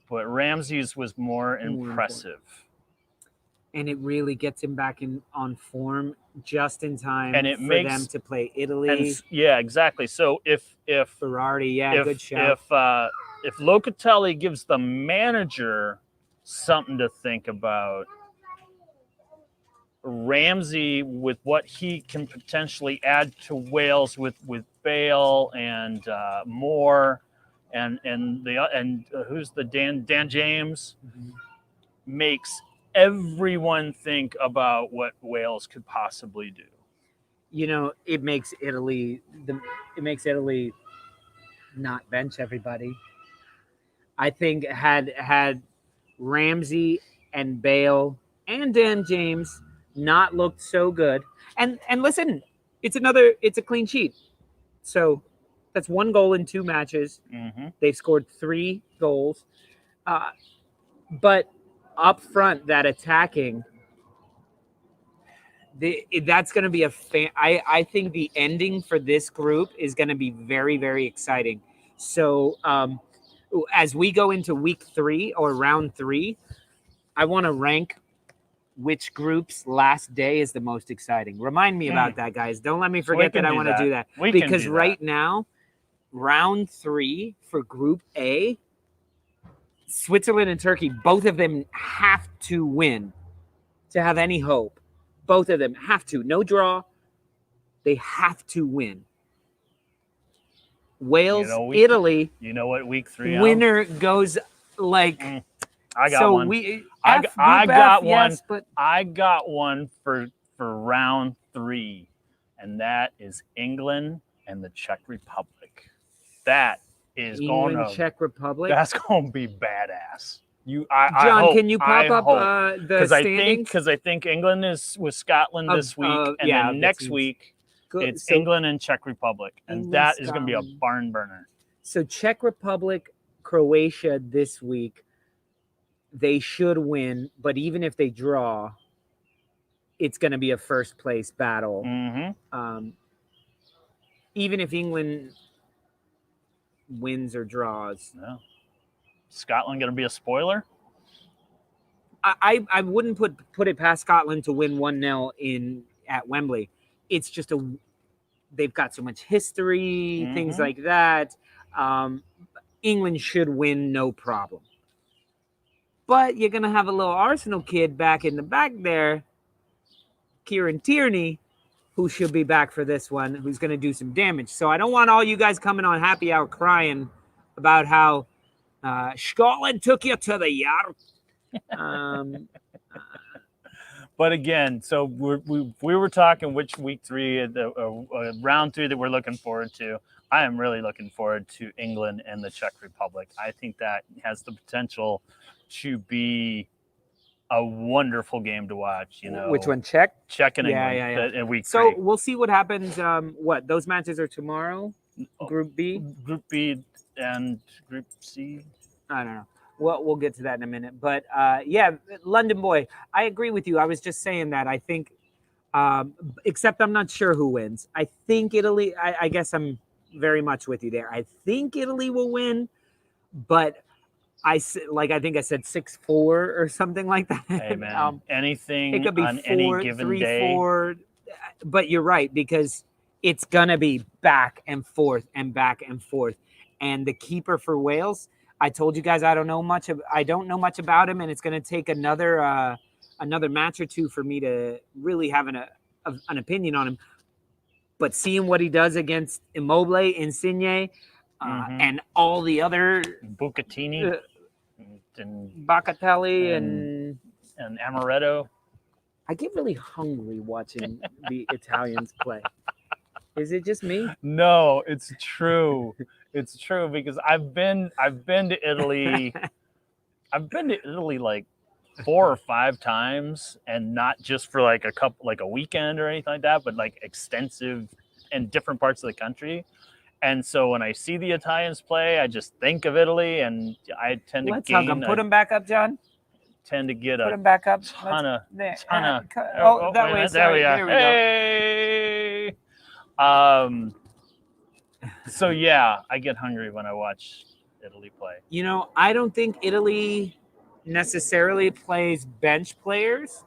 but Ramsey's was more impressive. And it really gets him back on form just in time and it for makes them to play Italy. Yeah, exactly. So if Ferrari, good shout. If Locatelli gives the manager something to think about, Ramsey with what he can potentially add to Wales with Bale and Moore and who's the Dan James makes everyone think about what Wales could possibly do. You know, it makes Italy not bench everybody. I think had Ramsey and Bale and Dan James not looked so good, and listen, it's a clean sheet. So that's 1 goal in 2 matches. Mm-hmm. They've scored 3 goals, but up front, that attacking. That's going to be I think the ending for this group is going to be very, very exciting. So as we go into week 3 or round 3, I want to rank which group's last day is the most exciting. Remind me about that, guys. Don't let me forget that I want to do that. Because right now, round 3 for Group A, Switzerland and Turkey, both of them have to win to have any hope. Both of them have to. No draw. They have to win. Wales, Italy. You know what week 3? Winner goes like. I got so one. We. I got one. Yes, but I got one for round 3, and that is England and the Czech Republic. That is going to Czech Republic. That's going to be badass. John, can you pop up the standings? Because I think England is with Scotland this week, and then next week it's England and Czech Republic, and that is going to be a barn burner. So Czech Republic, Croatia this week, they should win, but even if they draw, it's going to be a first place battle. Mm-hmm. Even if England wins or draws. Yeah. Scotland going to be a spoiler? I wouldn't put it past Scotland to win 1-0 at Wembley. It's just they've got so much history, things like that. England should win, no problem. But you're going to have a little Arsenal kid back in the back there, Kieran Tierney, who should be back for this one, who's going to do some damage. So I don't want all you guys coming on happy hour crying about how Scotland took you to the yard. But again, so we were talking which week 3, round 3 that we're looking forward to. I am really looking forward to England and the Czech Republic. I think that has the potential to be a wonderful game to watch. Which one? Czech? Czech and Yeah, England. In week So 3. we'll see what happens. What those matches are tomorrow? Group B, Group B, and Group C. I don't know. We'll get to that in a minute. But yeah, London boy, I agree with you. I was just saying that I think, except I'm not sure who wins. I think Italy. I guess I'm very much with you there. I think Italy will win, but I think I said 6-4 or something like that. Hey man, anything it could be on 4, any given 3, day. 4. But you're right, because it's gonna be back and forth and back and forth. And the keeper for Wales, I told you guys I don't know much about him, and it's gonna take another match or two for me to really have an opinion on him. But seeing what he does against Immobile, Insigne, and all the other Bucatini and Bacatelli and Amaretto. I get really hungry watching the Italians play. Is it just me? No, it's true. It's true, because I've been to Italy. I've been to Italy like 4 or 5 times, and not just for like a weekend or anything like that, but like extensive in different parts of the country. And so when I see the Italians play, I just think of Italy, and I tend to Let's hug him. Put him back up, John. Tend to get Put him back up. ton of that way. Sorry. There we go. Hey. So yeah, I get hungry when I watch Italy play. I don't think Italy necessarily plays bench players,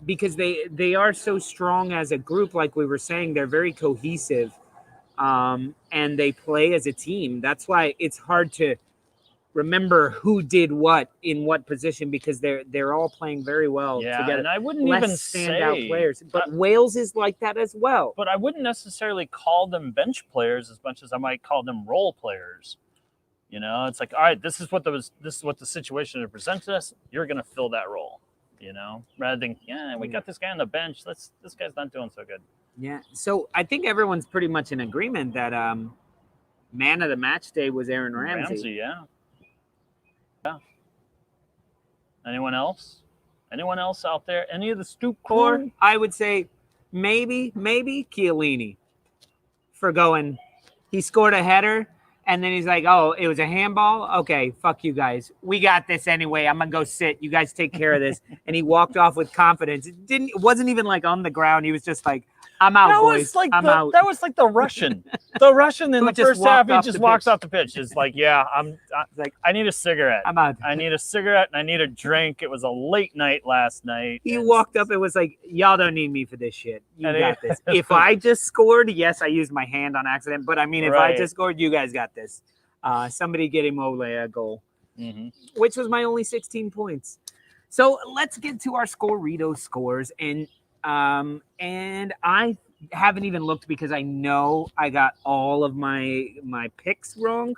because they are so strong as a group. Like we were saying, they're very cohesive, and they play as a team. That's why it's hard to remember who did what in what position, because they're all playing very well together. And I wouldn't Less even standout say players, but Wales is like that as well. But I wouldn't necessarily call them bench players as much as I might call them role players. It's like, all right, this is what the situation presented us. You're going to fill that role. Rather than we got this guy on the bench. This guy's not doing so good. Yeah. So I think everyone's pretty much in agreement that man of the match day was Aaron Ramsey. Yeah. Anyone else? Anyone else out there? Any of the Stoop core? I would say maybe Chiellini for going. He scored a header, and then he's like, "Oh, it was a handball. Okay, fuck you guys. We got this anyway. I'm gonna go sit. You guys take care of this." And he walked off with confidence. It wasn't even like on the ground. He was just like, "I'm out, boys. I'm out." That was like the Russian. The Russian in the first half, he just walks off the pitch. It's like, I need a cigarette. I'm out. I need a cigarette and I need a drink. It was a late night last night. He walked up and was like, "Y'all don't need me for this shit. You got this. If I just scored, yes, I used my hand on accident, but I mean, if I just scored, you guys got this." Somebody get Immobile a goal, which was my only 16 points. So let's get to our Scorito scores, and I haven't even looked, because I know I got all of my picks wrong,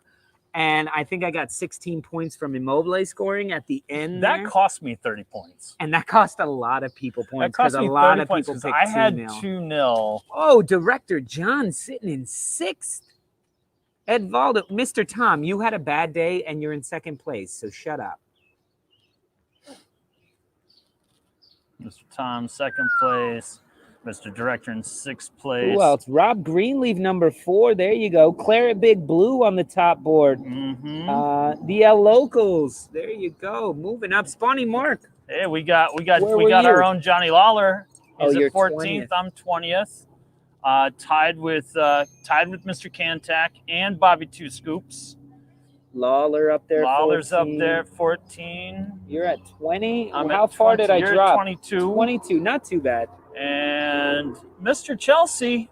and I think I got 16 points from Immobile scoring at the end. That cost me 30 points, and that cost a lot of people points, because a lot of people picked 2-0. I had 2-0. Oh, Director John sitting in 6th. Edvaldo, Mr. Tom, you had a bad day and you're in 2nd place, so shut up. Mr. Tom, 2nd place. Mr. Director in 6th place. Who else? Rob Greenleaf, number 4. There you go. Claret Big Blue on the top board. The El Locals. There you go. Moving up. Spawny Mark. Hey, we got our own Johnny Lawler. He's at 14th. 20th. I'm 20th. Tied with Mr. Cantac and Bobby Two Scoops. Lawler up there. Lawler's 14. up there, 14. You're at 20. How far did I drop? 22. 22. Not too bad. And Mr. Chelsea.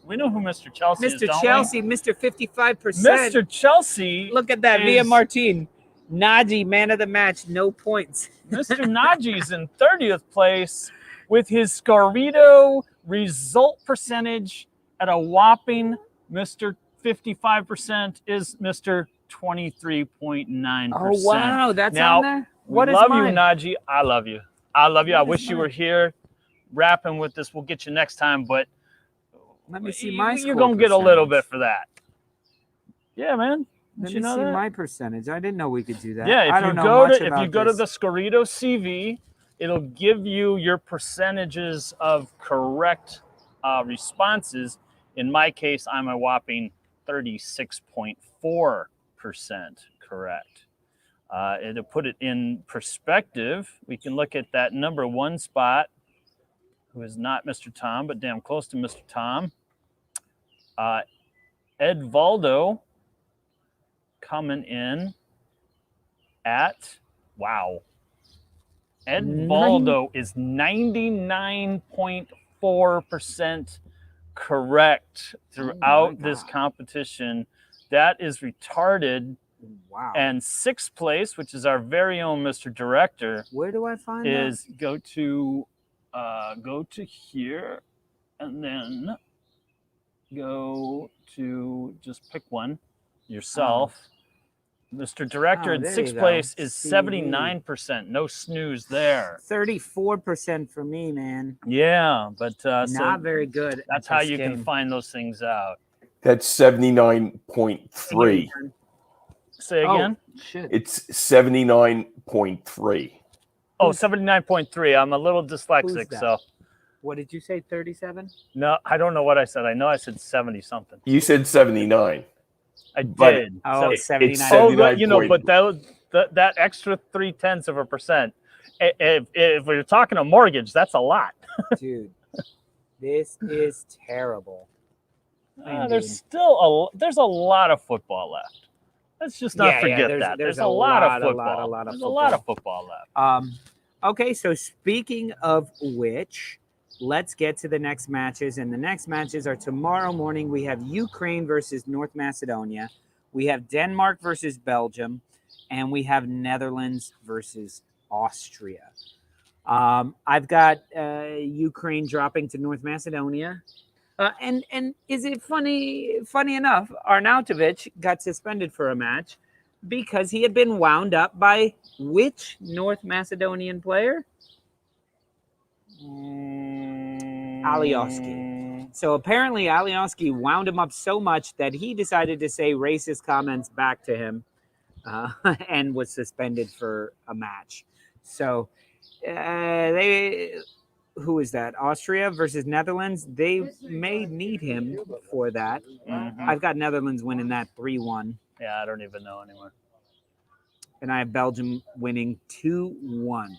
We know who Mr. Chelsea is, Mr. Chelsea, Mr. 55%. Mr. Chelsea. Look at that. Via Martin. Naji, man of the match, no points. Mr. Naji's in 30th place with his Scorito result percentage at a whopping Mr. 55% is Mr. 23.9%. Oh, wow. That's now, on there? What is love mine? You, Naji. I love you. I love you. I wish you were here rapping with us. We'll get you next time, but let me see my you're going to get a little bit for that. Yeah, man. Let you me know see that? my percentage. I didn't know we could do that. Yeah, I if don't you know go much to about if you go to this. the Scorito CV, it'll give you your percentages of correct responses. In my case, I'm a whopping 36.4% correct. And to put it in perspective, we can look at that number one spot, who is not Mr. Tom, but damn close to Mr. Tom. Ed Valdo coming in at, wow. Ed Valdo is 99.4% correct throughout this competition. That is retarded. Wow. And sixth place, which is our very own Mr. Director, Where do I find is go to here and then go to just pick one yourself. Mr. Director in sixth place is 79%. No snooze there. 34% for me, man. Yeah, but Not so very good. that's how you can find those things out. That's 79.3. Say again? Oh, shit. It's 79.3. Oh, 79.3. I'm a little dyslexic, so. What did you say, 37? No, I don't know what I said. I know I said 70 something. You said 79. I But did. Oh, It's 79. 79. You know, but that extra 0.3%. If we're talking a mortgage, that's a lot. Dude, this is terrible. There's a lot of football left. Let's just not forget that. There's a lot of football. There's a lot of football left. Okay, so speaking of which, let's get to the next matches. And the next matches are tomorrow morning. We have Ukraine versus North Macedonia. We have Denmark versus Belgium. And we have Netherlands versus Austria. I've got Ukraine dropping to North Macedonia. And is it funny enough, Arnautovic got suspended for a match because he had been wound up by which North Macedonian player? Alioski. So apparently Alioski wound him up so much that he decided to say racist comments back to him and was suspended for a match. So who is that? Austria versus Netherlands. They may need him for that. Mm-hmm. I've got Netherlands winning that 3-1. Yeah, I don't even know anymore. And I have Belgium winning 2-1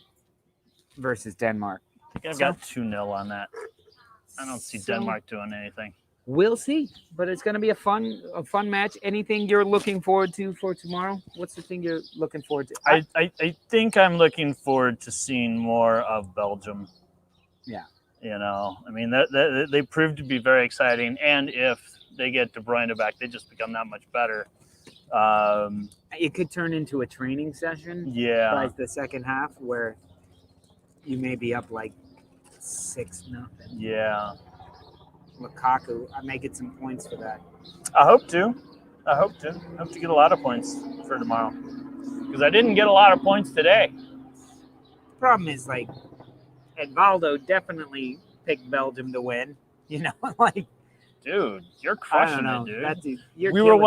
versus Denmark. I think I've got 2-0 on that. I don't see Denmark doing anything. We'll see, but it's going to be a fun match. Anything you're looking forward to for tomorrow? What's the thing you're looking forward to? I think I'm looking forward to seeing more of Belgium. Yeah. You know, I mean, they proved to be very exciting. And if they get De Bruyne back, they just become that much better. It could turn into a training session. Yeah. By the second half where you may be up like 6-0. Yeah. Lukaku, I may get some points for that. I hope to. I hope to get a lot of points for tomorrow. Because I didn't get a lot of points today. The problem is, like, Edvaldo definitely picked Belgium to win. You know, like, dude, you're crushing I don't it, know. dude. That dude you're we were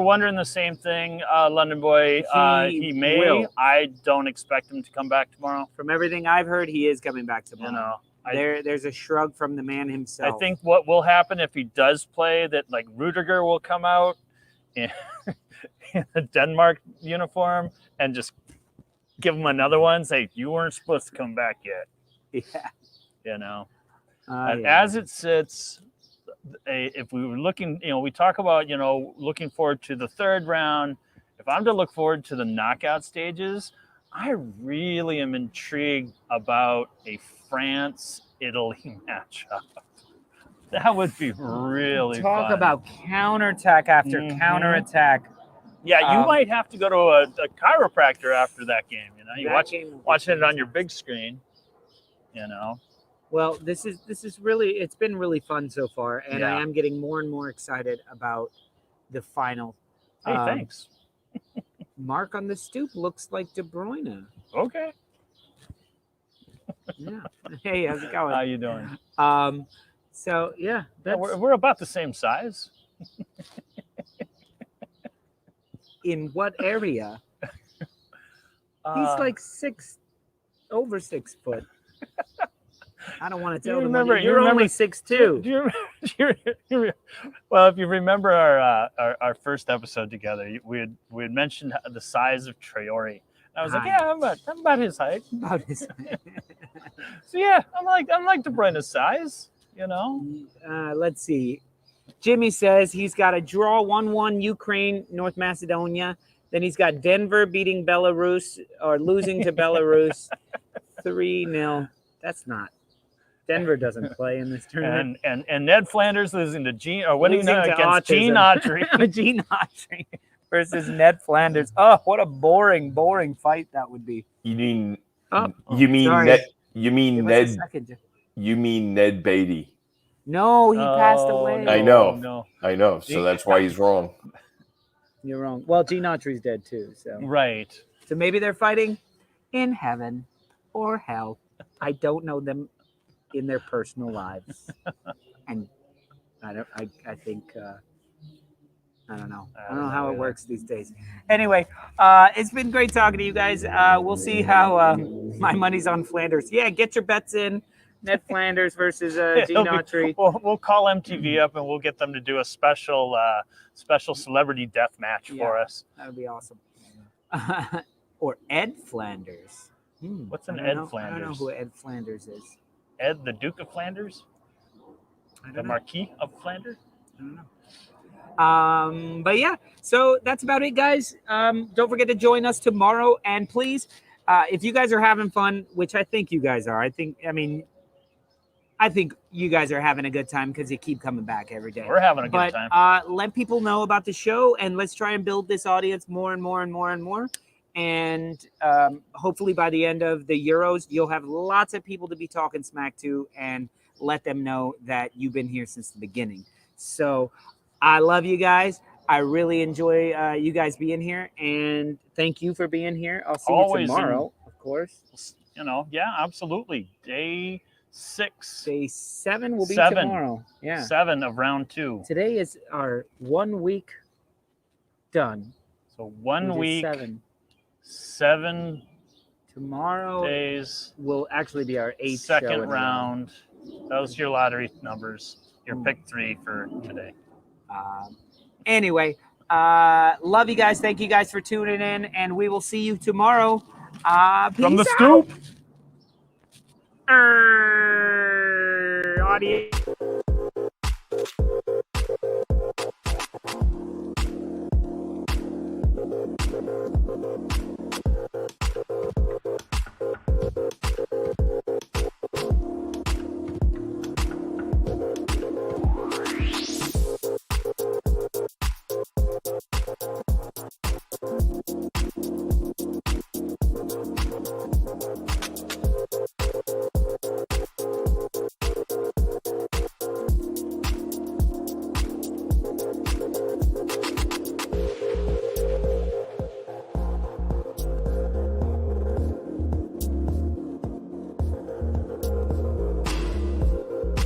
wondering the same thing, London boy. He may. Will. I don't expect him to come back tomorrow. From everything I've heard, he is coming back tomorrow. You know, there's a shrug from the man himself. I think what will happen if he does play, that like Rudiger will come out in a Denmark uniform and just give him another one. Say, you weren't supposed to come back yet. Yeah. You know, Yeah. as it sits, if we were looking, we talk about, looking forward to the third round. If I'm to look forward to the knockout stages, I really am intrigued about a France-Italy matchup. That would be really Talk fun. about counterattack after counterattack. Yeah, you might have to go to a chiropractor after that game. You watching it on your big screen. Well, this is really, it's been really fun so far, and I am getting more and more excited about the final. Hey, thanks. Mark on the Stoop looks like De Bruyne. Okay. Yeah. Hey, how's it going? How you doing? So yeah, we're about the same size. In what area? He's like over 6 foot. I don't want to tell them. You're only 6'2". Well, if you remember our first episode together, we had mentioned the size of Traore. I was like, yeah, I'm about his height. About his height. So yeah, I'm like De Bruyne's size, you know. Let's see. Jimmy says he's got a draw 1-1 Ukraine, North Macedonia. Then he's got Denver beating Belarus or losing to Belarus 3-0. That's not. Denver doesn't play in this tournament. And Ned Flanders losing to Gene or winning against Gene Autry. Gene Autry versus Ned Flanders. Oh, what a boring fight that would be. You mean Ned Beatty? No, he passed away. I know. So that's why he's wrong. You're wrong. Well, Gene Autry's dead too. So right. So maybe they're fighting in heaven or hell. I don't know them in their personal lives, and I think I don't know. I don't know how it works these days. Anyway, it's been great talking to you guys. We'll see how my money's on Flanders. Yeah, get your bets in. Ned Flanders versus Gene Autry. We'll call MTV up and we'll get them to do a special celebrity death match for us. That would be awesome. Or Ed Flanders. What's an Ed Flanders? I don't know who Ed Flanders is. Ed, the Duke of Flanders? The Marquis of Flanders? I don't know. But yeah, so that's about it, guys. Don't forget to join us tomorrow. And please, if you guys are having fun, which I think you guys are, I think you guys are having a good time because you keep coming back every day. We're having a good time. Let people know about the show, and let's try and build this audience more and more and more and more. And hopefully by the end of the Euros, you'll have lots of people to be talking smack to and let them know that you've been here since the beginning. So I love you guys. I really enjoy you guys being here. And thank you for being here. I'll see you tomorrow, of course. Yeah, absolutely. Day 6. Day 7 will be tomorrow. Yeah. 7 of round 2. Today is our 1 week done. So 1 week. 7 tomorrow days will actually be our 8th second round. Those are your lottery numbers. Your pick 3 for today. Anyway, love you guys. Thank you guys for tuning in, and we will see you tomorrow. From the Stoop. Audience.